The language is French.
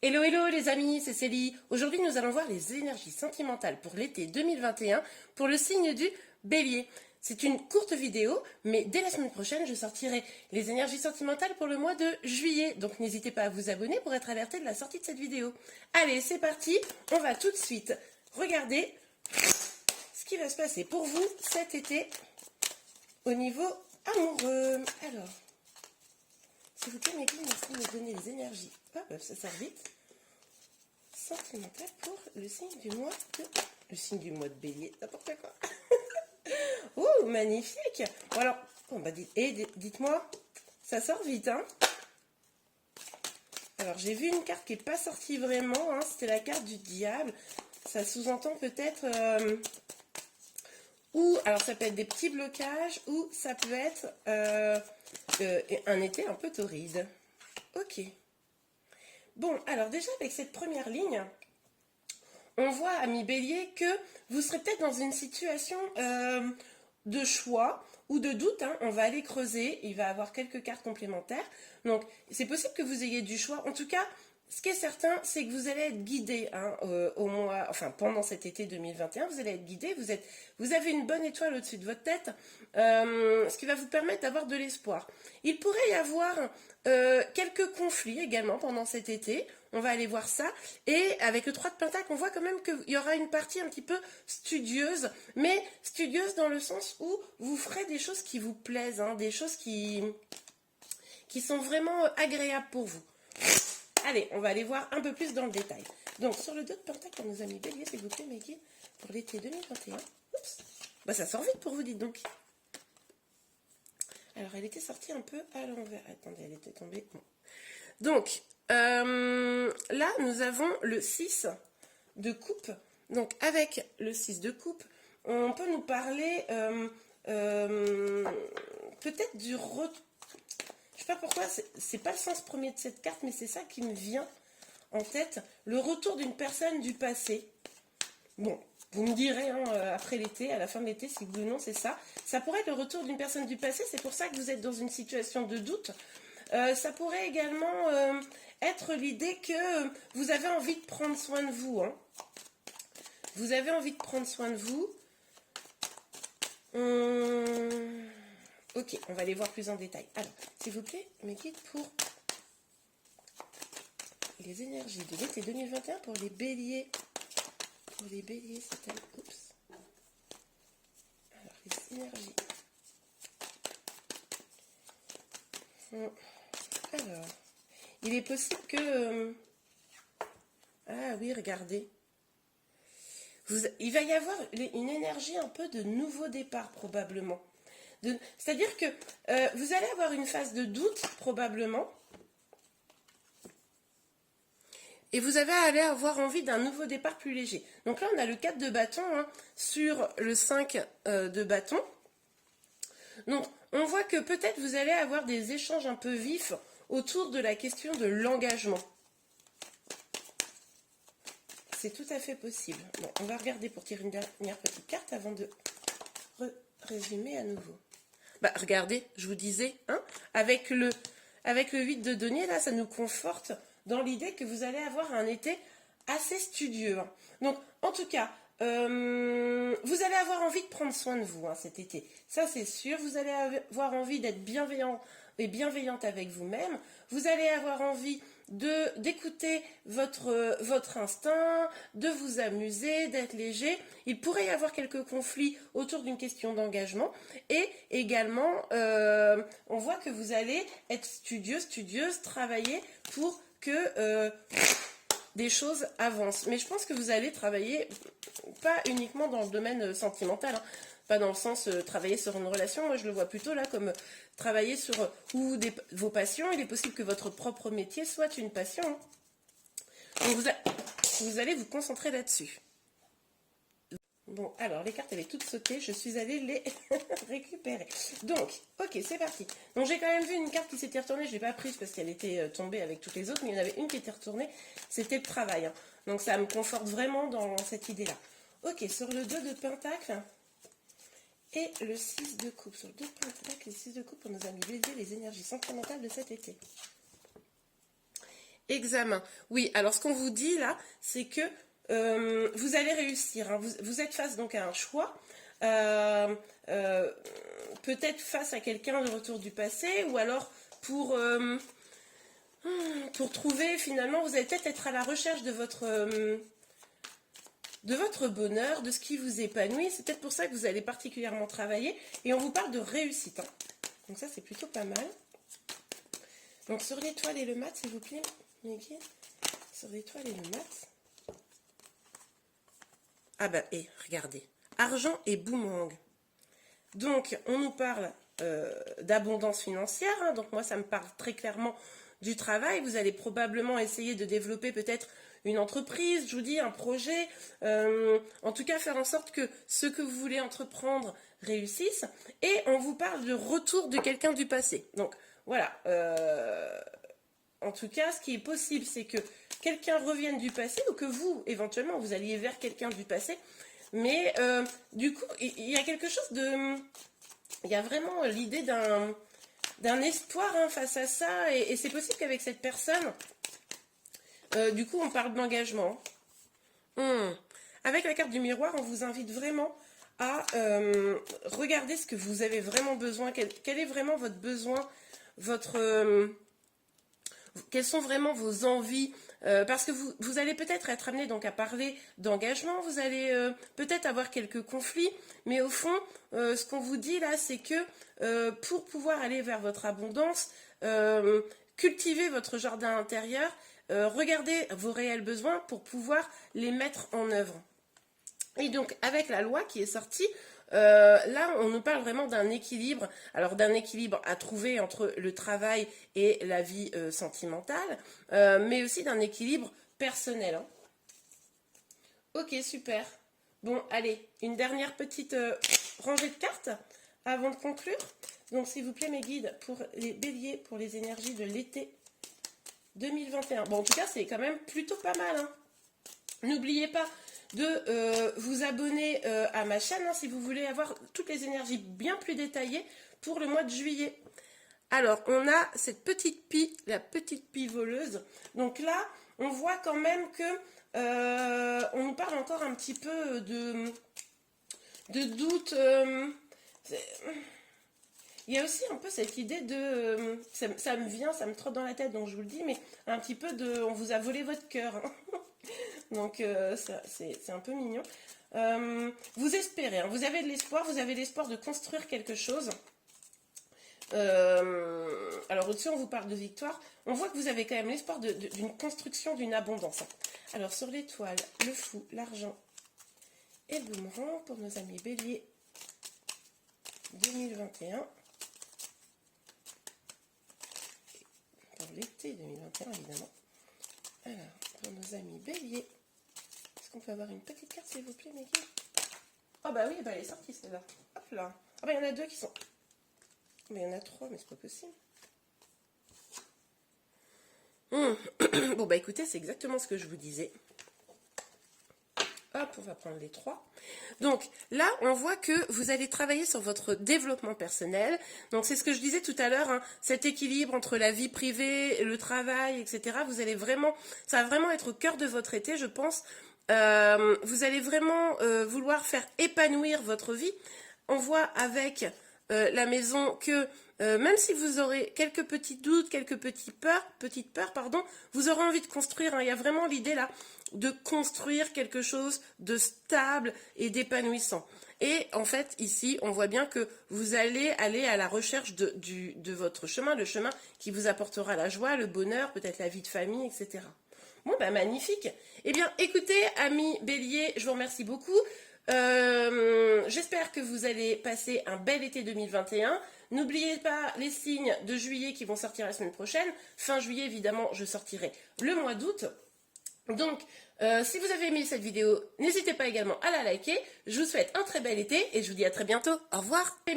Hello hello les amis, c'est Célie. Aujourd'hui nous allons voir les énergies sentimentales pour l'été 2021 pour le signe du Bélier. C'est une courte vidéo, mais dès la semaine prochaine je sortirai les énergies sentimentales pour le mois de juillet. Donc n'hésitez pas à vous abonner pour être alerté de la sortie de cette vidéo. Allez, c'est parti, on va tout de suite regarder ce qui va se passer pour vous cet été au niveau amoureux. Alors, s'il vous plaît, Meggy, merci de me donner les énergies. Hop, ça sort vite. Sentimental pour le signe du mois de... Le signe du mois de Bélier, n'importe quoi. Oh, magnifique. Bon alors, dites-moi, ça sort vite, hein. Alors, j'ai vu une carte qui n'est pas sortie vraiment, hein, c'était la carte du diable. Ça sous-entend peut-être... ou, alors ça peut être des petits blocages, ou ça peut être un été un peu torride. Ok. Bon, alors déjà avec cette première ligne, on voit, ami Bélier, que vous serez peut-être dans une situation de choix ou de doute, hein. On va aller creuser, il va y avoir quelques cartes complémentaires. Donc, c'est possible que vous ayez du choix. En tout cas, ce qui est certain, c'est que vous allez être guidé, hein, pendant cet été 2021, vous allez être guidé, vous avez une bonne étoile au-dessus de votre tête, ce qui va vous permettre d'avoir de l'espoir. Il pourrait y avoir quelques conflits également pendant cet été, on va aller voir ça, et avec le 3 de Pentacle, on voit quand même qu'il y aura une partie un petit peu studieuse, mais studieuse dans le sens où vous ferez des choses qui vous plaisent, hein, des choses qui sont vraiment agréables pour vous. Allez, on va aller voir un peu plus dans le détail. Donc, sur le 2 de Pentacle pour nos amis Bélier, s'il vous plaît, Meggy, pour l'été 2021. Oups. Bah, ça sort vite pour vous, dites donc. Alors, elle était sortie un peu à l'envers. Attendez, elle était tombée. Bon. Donc, là, nous avons le 6 de coupe. Donc, avec le 6 de coupe, on peut nous parler peut-être du retour. Je sais pas pourquoi, c'est pas le sens premier de cette carte, mais c'est ça qui me vient en tête. Le retour d'une personne du passé. Bon, vous me direz, hein, après l'été, à la fin de l'été, si oui ou non, c'est ça. Ça pourrait être le retour d'une personne du passé, c'est pour ça que vous êtes dans une situation de doute. Ça pourrait également être l'idée que vous avez envie de prendre soin de vous. Hein. Vous avez envie de prendre soin de vous. Ok, on va aller voir plus en détail. Alors, s'il vous plaît, mes guides pour les énergies de l'été 2021 pour les béliers. Pour les béliers, c'est un... Oups. Alors, les énergies. Alors, il est possible que... Ah oui, regardez. Il va y avoir une énergie un peu de nouveau départ, probablement. C'est-à-dire que vous allez avoir une phase de doute, probablement, et vous allez avoir envie d'un nouveau départ plus léger. Donc là, on a le 4 de bâton, hein, sur le 5 de bâton. Donc, on voit que peut-être vous allez avoir des échanges un peu vifs autour de la question de l'engagement. C'est tout à fait possible. Bon, on va regarder pour tirer une dernière petite carte avant de résumer à nouveau. Bah, regardez, je vous disais, hein, avec le 8 de denier, là, ça nous conforte dans l'idée que vous allez avoir un été assez studieux. Hein. Donc, en tout cas, vous allez avoir envie de prendre soin de vous, hein, cet été. Ça, c'est sûr. Vous allez avoir envie d'être bienveillant et bienveillante avec vous-même. Vous allez avoir envie d'écouter votre instinct, de vous amuser, d'être léger. Il pourrait y avoir quelques conflits autour d'une question d'engagement. Et également, on voit que vous allez être studieuse, travailler pour que des choses avancent. Mais je pense que vous allez travailler pas uniquement dans le domaine sentimental, hein. Pas dans le sens travailler sur une relation. Moi, je le vois plutôt là comme travailler sur vos passions. Il est possible que votre propre métier soit une passion. Hein. Donc, vous allez vous concentrer là-dessus. Bon, alors, les cartes, elles sont toutes sautées. Je suis allée les récupérer. Donc, ok, c'est parti. Donc, j'ai quand même vu une carte qui s'était retournée. Je ne l'ai pas prise parce qu'elle était tombée avec toutes les autres. Mais il y en avait une qui était retournée. C'était le travail. Hein. Donc, ça me conforte vraiment dans cette idée-là. Ok, sur le 2 de Pentacle... Et le 6 de coupe. Sur le 2 de Pentacle, le 6 de coupe pour nos amis Bélier, les énergies sentimentales de cet été. Examen. Oui, alors ce qu'on vous dit là, c'est que vous allez réussir. Hein. Vous êtes face donc à un choix. Euh, euh, Peut-être face à quelqu'un de retour du passé, ou alors pour trouver finalement, vous allez peut-être être à la recherche de votre bonheur, de ce qui vous épanouit. C'est peut-être pour ça que vous allez particulièrement travailler. Et on vous parle de réussite. Hein. Donc ça, c'est plutôt pas mal. Donc sur l'étoile et le mat, s'il vous plaît, mes guides. Sur l'étoile et le mat. Ah bah, et regardez. Argent et boomerang. Donc, on nous parle d'abondance financière. Hein. Donc moi, ça me parle très clairement du travail. Vous allez probablement essayer de développer peut-être une entreprise, je vous dis, un projet. En tout cas, faire en sorte que ce que vous voulez entreprendre réussisse. Et on vous parle de retour de quelqu'un du passé. Donc, voilà. En tout cas, ce qui est possible, c'est que quelqu'un revienne du passé ou que vous, éventuellement, vous alliez vers quelqu'un du passé. Mais du coup, il y a quelque chose de... Il y a vraiment l'idée d'un espoir hein, face à ça. Et c'est possible qu'avec cette personne, du coup, on parle d'engagement. Avec la carte du miroir, on vous invite vraiment à regarder ce que vous avez vraiment besoin. Quel est vraiment votre besoin, quelles sont vraiment vos envies, parce que vous allez peut-être être amené donc à parler d'engagement, vous allez peut-être avoir quelques conflits, mais au fond, ce qu'on vous dit là, c'est que pour pouvoir aller vers votre abondance, cultivez votre jardin intérieur, regardez vos réels besoins pour pouvoir les mettre en œuvre. Et donc, avec la loi qui est sortie, là, on nous parle vraiment d'un équilibre, alors d'un équilibre à trouver entre le travail et la vie sentimentale, mais aussi d'un équilibre personnel. Hein. Ok, super. Bon, allez, une dernière petite rangée de cartes avant de conclure. Donc, s'il vous plaît, mes guides, pour les béliers, pour les énergies de l'été 2021. Bon, en tout cas, c'est quand même plutôt pas mal. Hein. N'oubliez pas de vous abonner à ma chaîne hein, si vous voulez avoir toutes les énergies bien plus détaillées pour le mois de juillet. Alors, on a cette petite pie, la petite pie voleuse. Donc là, on voit quand même que on nous parle encore un petit peu de doute. Il y a aussi un peu cette idée de... ça me vient, ça me trotte dans la tête, donc je vous le dis, mais un petit peu de... On vous a volé votre cœur. Hein. Donc c'est un peu mignon. Vous espérez, hein, vous avez de l'espoir, vous avez l'espoir de construire quelque chose. Alors au-dessus on vous parle de victoire. On voit que vous avez quand même l'espoir d'une construction, d'une abondance. Alors sur l'étoile, le fou, l'argent et le boomerang pour nos amis béliers 2021. Pour l'été 2021 évidemment. Alors pour nos amis béliers. On peut avoir une petite carte s'il vous plaît mes guides. Oh bah oui, bah elle est sortie celle-là. Hop là. Ah bah il y en a deux qui sont... Mais il y en a trois, mais c'est pas possible. Bon bah écoutez, c'est exactement ce que je vous disais. Hop, on va prendre les trois. Donc là, on voit que vous allez travailler sur votre développement personnel. Donc c'est ce que je disais tout à l'heure, hein, cet équilibre entre la vie privée, le travail, etc. Vous allez vraiment, ça va vraiment être au cœur de votre été, je pense. Vous allez vraiment vouloir faire épanouir votre vie. On voit avec la maison que même si vous aurez quelques petits doutes, quelques petites peurs, vous aurez envie de construire. Hein. Il y a vraiment l'idée là de construire quelque chose de stable et d'épanouissant. Et en fait, ici, on voit bien que vous allez aller à la recherche de votre chemin, le chemin qui vous apportera la joie, le bonheur, peut-être la vie de famille, etc. Bon, bah magnifique. Eh bien, écoutez, amis béliers, je vous remercie beaucoup. J'espère que vous allez passer un bel été 2021. N'oubliez pas les signes de juillet qui vont sortir la semaine prochaine. Fin juillet, évidemment, je sortirai le mois d'août. Donc, si vous avez aimé cette vidéo, n'hésitez pas également à la liker. Je vous souhaite un très bel été et je vous dis à très bientôt. Au revoir.